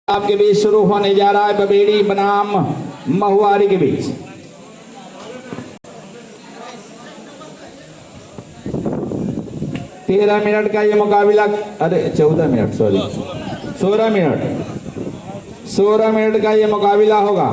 आपके बीच शुरू होने जा रहा है बबेड़ी बनाम महुआरी के बीच। तेरह मिनट का ये मुकाबला, अरे 14 मिनट, सॉरी 16 मिनट का ये मुकाबला होगा।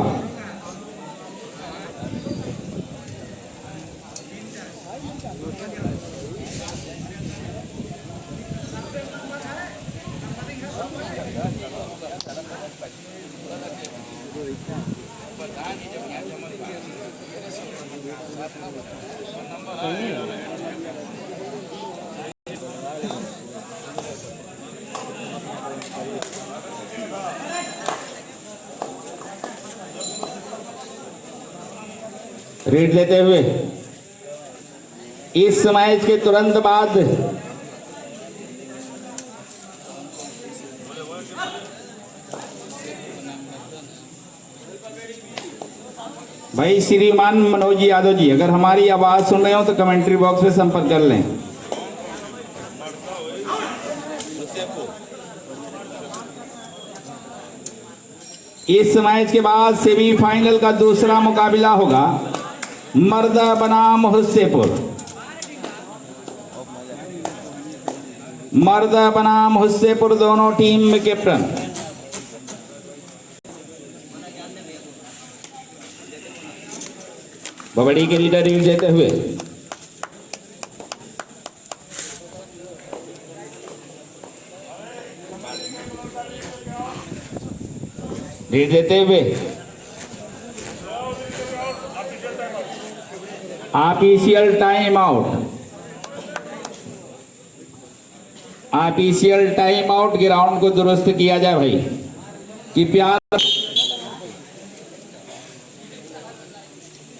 रीड लेते हुए इस मैच के तुरंत बाद भाई श्रीमान मनोज यादव जी, अगर हमारी आवाज सुन रहे हो तो कमेंट्री बॉक्स में संपर्क कर लें। इस मैच के बाद सेमीफाइनल का दूसरा मुकाबला होगा मर्द बनाम हुस्सेपुर। मर्द बनाम हुस्सेपुर दोनों टीम में कैप्टन। बबड़ी के लीडर रीड देते हुए official time out, official time out. Ground को दुरुस्त किया जाए भाई कि प्यार।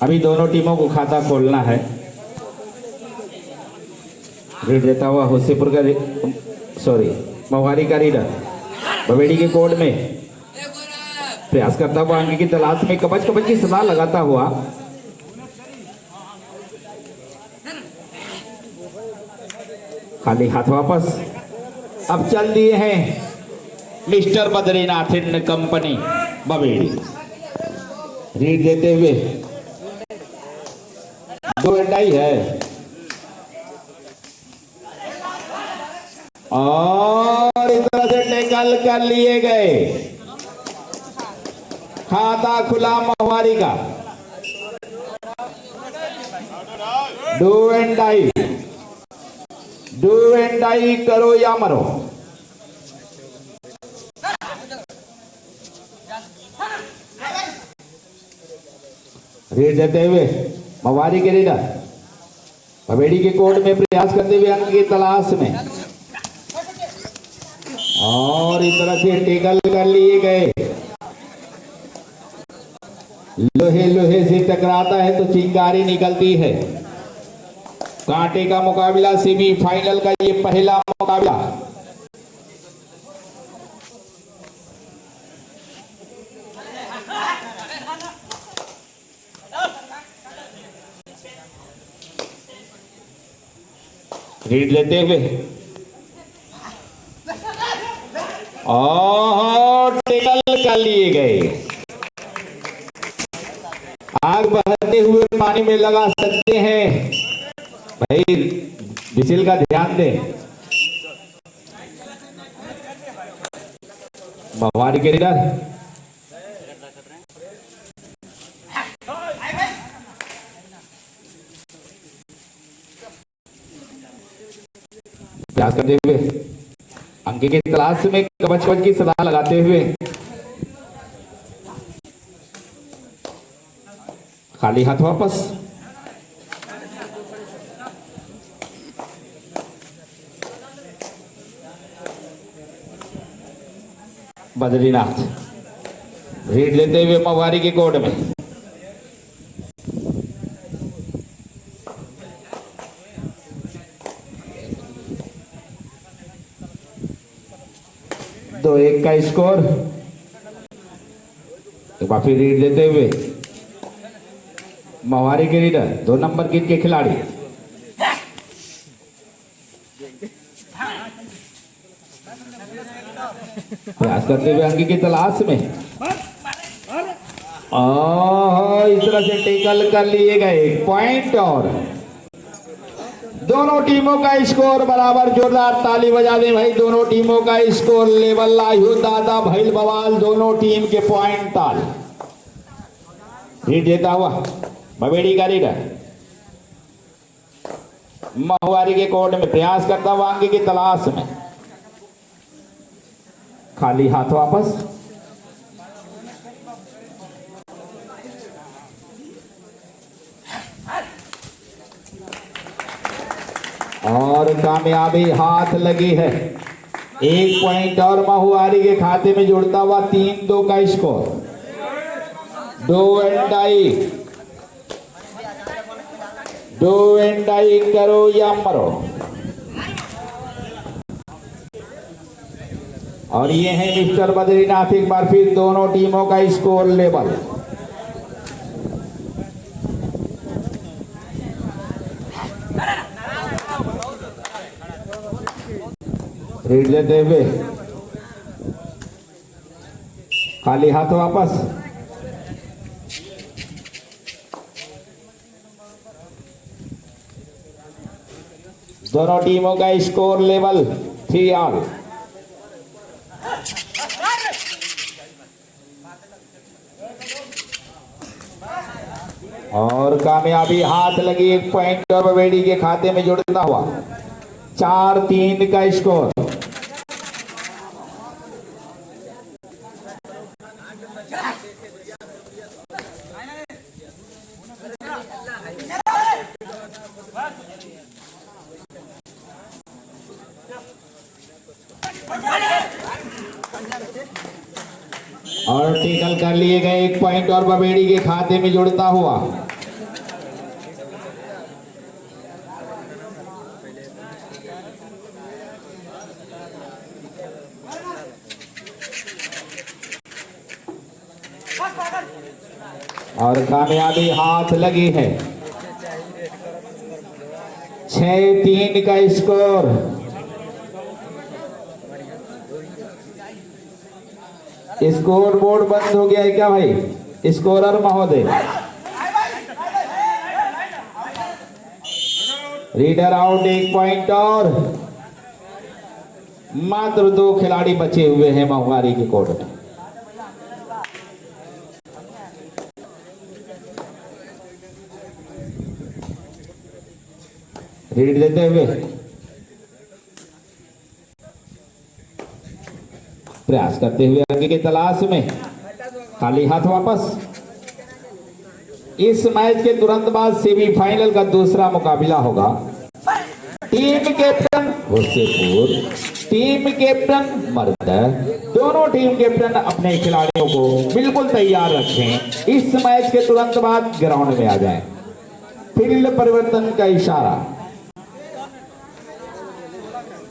अभी दोनों टीमों को खाता खोलना है। रीड देता हुआ हुस्सेपुर का, सॉरी महुआरी का रीडर बबेड़ी के कोर्ट में प्रयास करता हुआ अंक की तलाश में कबच कबच की सदा लगाता हुआ खाली हाथ वापस। अब चल दिए हैं मिस्टर बद्रीनाथ इन कंपनी बबेड़ी। रीड देते हुए 2 एंडाई है और इस तरह से टैकल कर लिए गए। खाता खुला महुआरी का। डू एंड डाई, करो या मरो। रेड देते हुए महुआरी के रीडर बबेड़ी के कोर्ट में प्रयास करते हुए अंक की तलाश में और इस तरह से टेकल कर लिए गए। लोहे लोहे से टकराता है तो चिंगारी निकलती है। कांटे का मुकाबला, सेमीफाइनल का ये पहला मुकाबला। रीड लेते हुए और टेकल कर लिए गए। आग बहते हुए पानी में लगा सकते हैं भाई, विजिल का ध्यान दें। महुआरी के रीडर प्रयास करते हुए अंक की तलाश में कवच कवच की सदा लगाते हुए खाली हाथ वापस। बद्रीनाथ रीड लेते हुए महुआरी के कोर्ट में तो 1 का स्कोर। तो काफी रीड देते हुए महुआरी के रीडर 2 नंबर किट के खिलाड़ी प्रयास करते हुए अंक की तलाश में। इस तरह से टेकल कर लिए गए, एक पॉइंट। और दोनों टीमों का स्कोर बराबर। जोरदार ताली बजा दें भाई। दोनों टीमों का स्कोर लेवल लायु दादा भैल बवाल। दोनों टीम के पॉइंट ताल। रीड देता हुआ बवेड़ी का रीडर महुआरी के कोर्ट में प्रयास करता हुआ अंक की तलाश में। खाली हाथ वापस। और कामयाबी हाथ लगी है। एक पॉइंट और महुआरी के खाते में जुड़ता हुआ 3-2 का स्कोर। डो एंड डाई करो या मरो। और ये है मिस्टर बद्रीनाथ। एक बार फिर दोनों टीमों का स्कोर लेवल। रीड लेते हुए खाली हाथ वापस। दोनों टीमों का स्कोर लेवल 3-3। और कामयाबी हाथ लगी। एक पॉइंट और बवेड़ी के खाते में जुड़ता हुआ 4-3 का स्कोर। और टेकल कर लिए गए। एक पॉइंट और बवेड़ी के खाते में जुड़ता हुआ। और कामयाबी हाथ लगी है। 6-3 का स्कोर। स्कोर बोर्ड बंद हो गया है क्या भाई? स्कोरर महोदय, रीडर आउट। एक पॉइंट और मात्र 2 खिलाड़ी बचे हुए हैं महुआरी के कोर्ट में। रीड देते हुए प्रयास करते हुए आगे की तलाश में। खाली हाथ वापस। इस मैच के तुरंत बाद सेमीफाइनल का दूसरा मुकाबला होगा। Team captain Hussepur, team captain मर्द। दोनों टीम कैप्टन अपने खिलाड़ियों को बिल्कुल तैयार रखें। इस मैच के तुरंत बाद ग्राउंड में आ जाएं। फील्ड परिवर्तन का इशारा।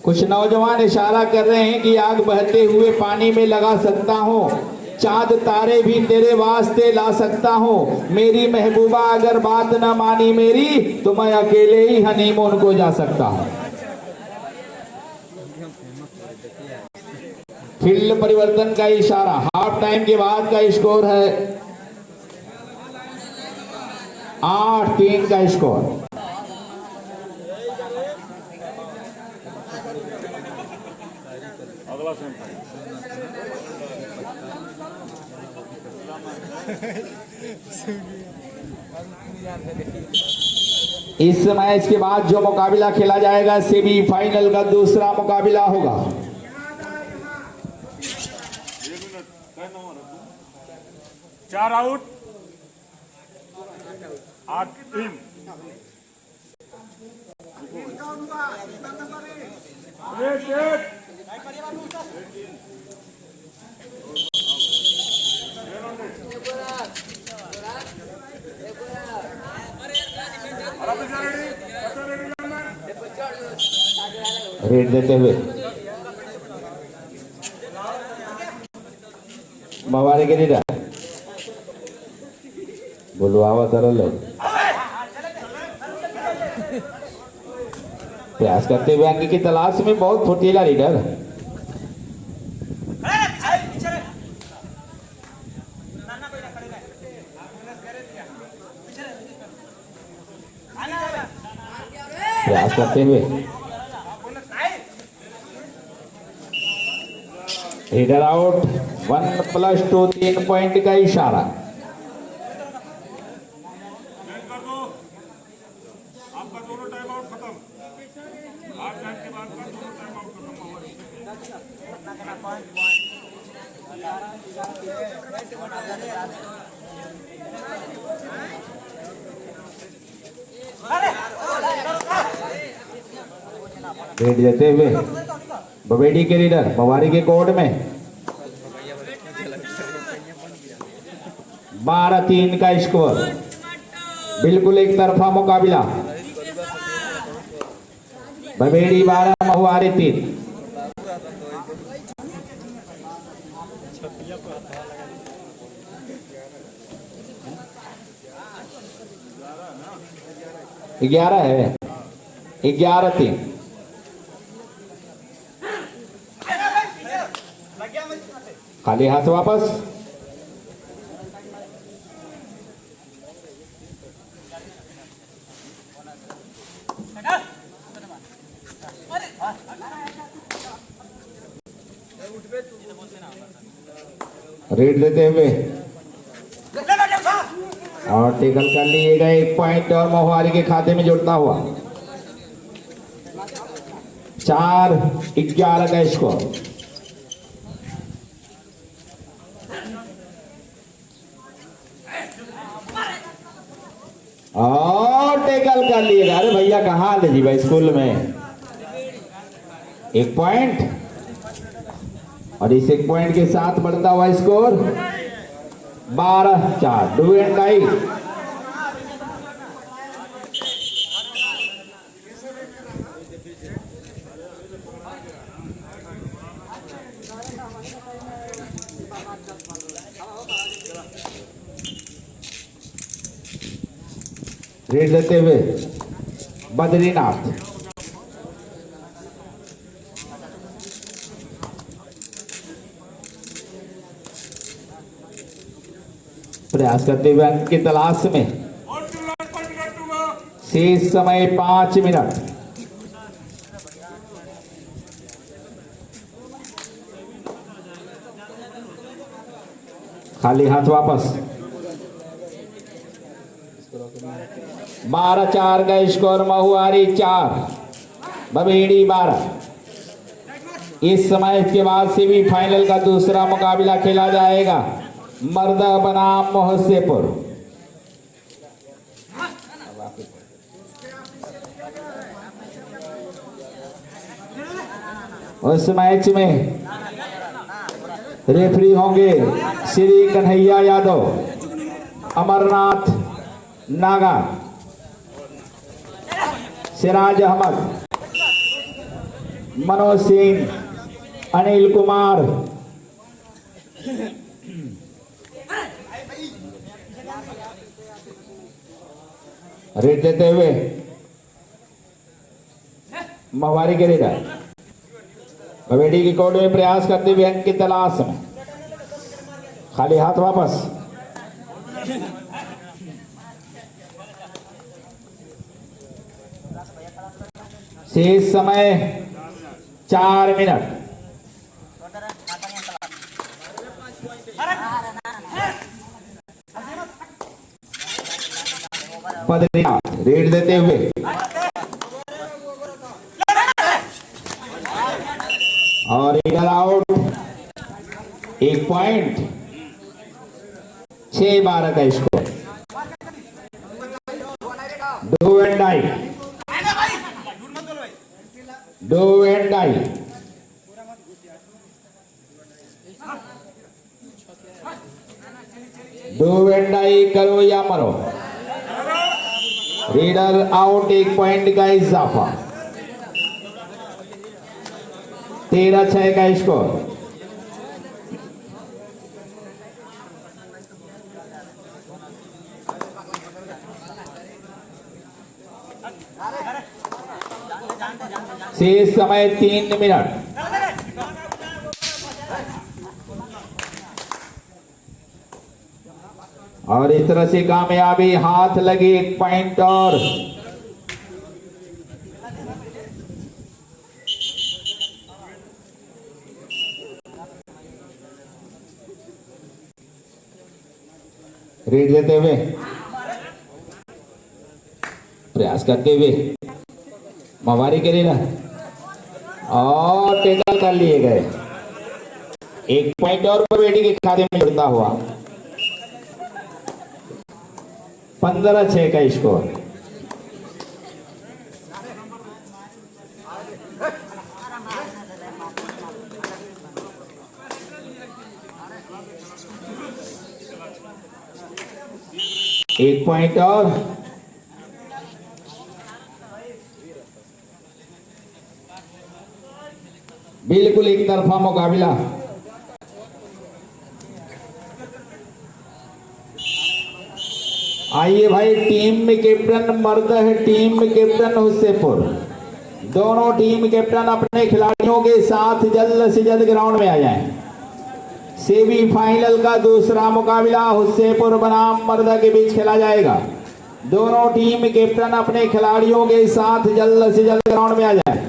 कुछ नौजवान इशारा कर रहे हैं कि आग बहते हुए पानी में लगा सकता हूँ, चांद तारे भी तेरे वास्ते ला सकता हूँ। मेरी महबूबा अगर बात न मानी मेरी, तो मैं अकेले ही हनीमून को जा सकता हूँ। फील्ड परिवर्तन का इशारा। हाफ टाइम के बाद का स्कोर है 8-3 का स्कोर। इस मैच के बाद जो मुकाबला खेला जाएगा सेमीफाइनल का दूसरा मुकाबला होगा। चार आउट 8-3। रेड देते हुए मवारी के लीडर बोलो आवा तरल प्रयास करते हुए अंक की तलाश में। बहुत फुर्तीला लीडर। प्रयास करते हुए रीडर आउट 1+2 3 पॉइंट का इशारा। चेंज कर दो, आपका दोनों टाइम आउट खत्म। हाफ टाइम के बाद का दोनों टाइम आउट खत्म होगा। रेड देते हुए बवेड़ी के रीडर मवारी के कोर्ट में 12-3 का स्कोर। बिल्कुल एक तरफा मुकाबला। बवेड़ी 12 महुआरी 3। ग्यारह है, 11-3। खाली हाथ वापस। रेड देते हुए और टेकल कर लिएगा 1 पॉइंट और मोहारी के खाते में जुड़ता हुआ 4-11 का स्कोर। और टेकल कर लिएगा। अरे भैया कहाँ ले जी भाई स्कूल में 1 पॉइंट और इस 1 पॉइंट के साथ बढ़ता हुआ score 12-4। Do and die. Raid देते हुए बद्रीनाथ प्रयास करते हुए अंक की तलाश में। शेष समय 5 मिनट। खाली हाथ वापस। 12-4 का स्कोर। महुआरी 4 बवेड़ी 12। इस समय के बाद सेमीफाइनल का दूसरा मुकाबला खेला जाएगा मर्दा बनाम मोहसेपुर। उस मैच में रेफरी होंगे श्री कन्हैया यादव, अमरनाथ नागा, सिराज अहमद, मनोज सिंह, अनिल कुमार। रेड देते हुए महुआरी के रीडर बवेड़ी की कोर्ट में प्रयास करते हुए अंक की तलाश में। खाली हाथ वापस। शेष समय 4 मिनट। बद्रीनाथ रेड देते हुए और रीडर आउट। 1 पॉइंट। 6-12 का स्कोर। Do and die. Do and die. Do and die करो या मरो। Reader out. 1 पॉइंट का इजाफा। 13-6 का स्कोर। शेष समय 3 मिनट। और इस तरह से कामयाबी हाथ लगी 1 पॉइंट और रीड देते हुए, प्रयास करते हुए, मवारी के लिए और टेकल कर लिए गए। 1 पॉइंट और कबड्डी के खाते में जुड़ता हुआ 15-6 का स्कोर। एक पॉइंट और बिल्कुल एक तरफा मुकाबला। आइए भाई, टीम में कैप्टन मर्द है, टीम में कैप्टन हुस्सेपुर। दोनों टीम कैप्टन अपने खिलाड़ियों के साथ जल्द से जल्द ग्राउंड में आ जाएं। सेमीफाइनल का दूसरा मुकाबला हुस्सेपुर बनाम मर्दा के बीच खेला जाएगा। दोनों टीम कैप्टन अपने खिलाड़ियों के साथ जल्द से जल्द ग्राउंड में आ जाएं।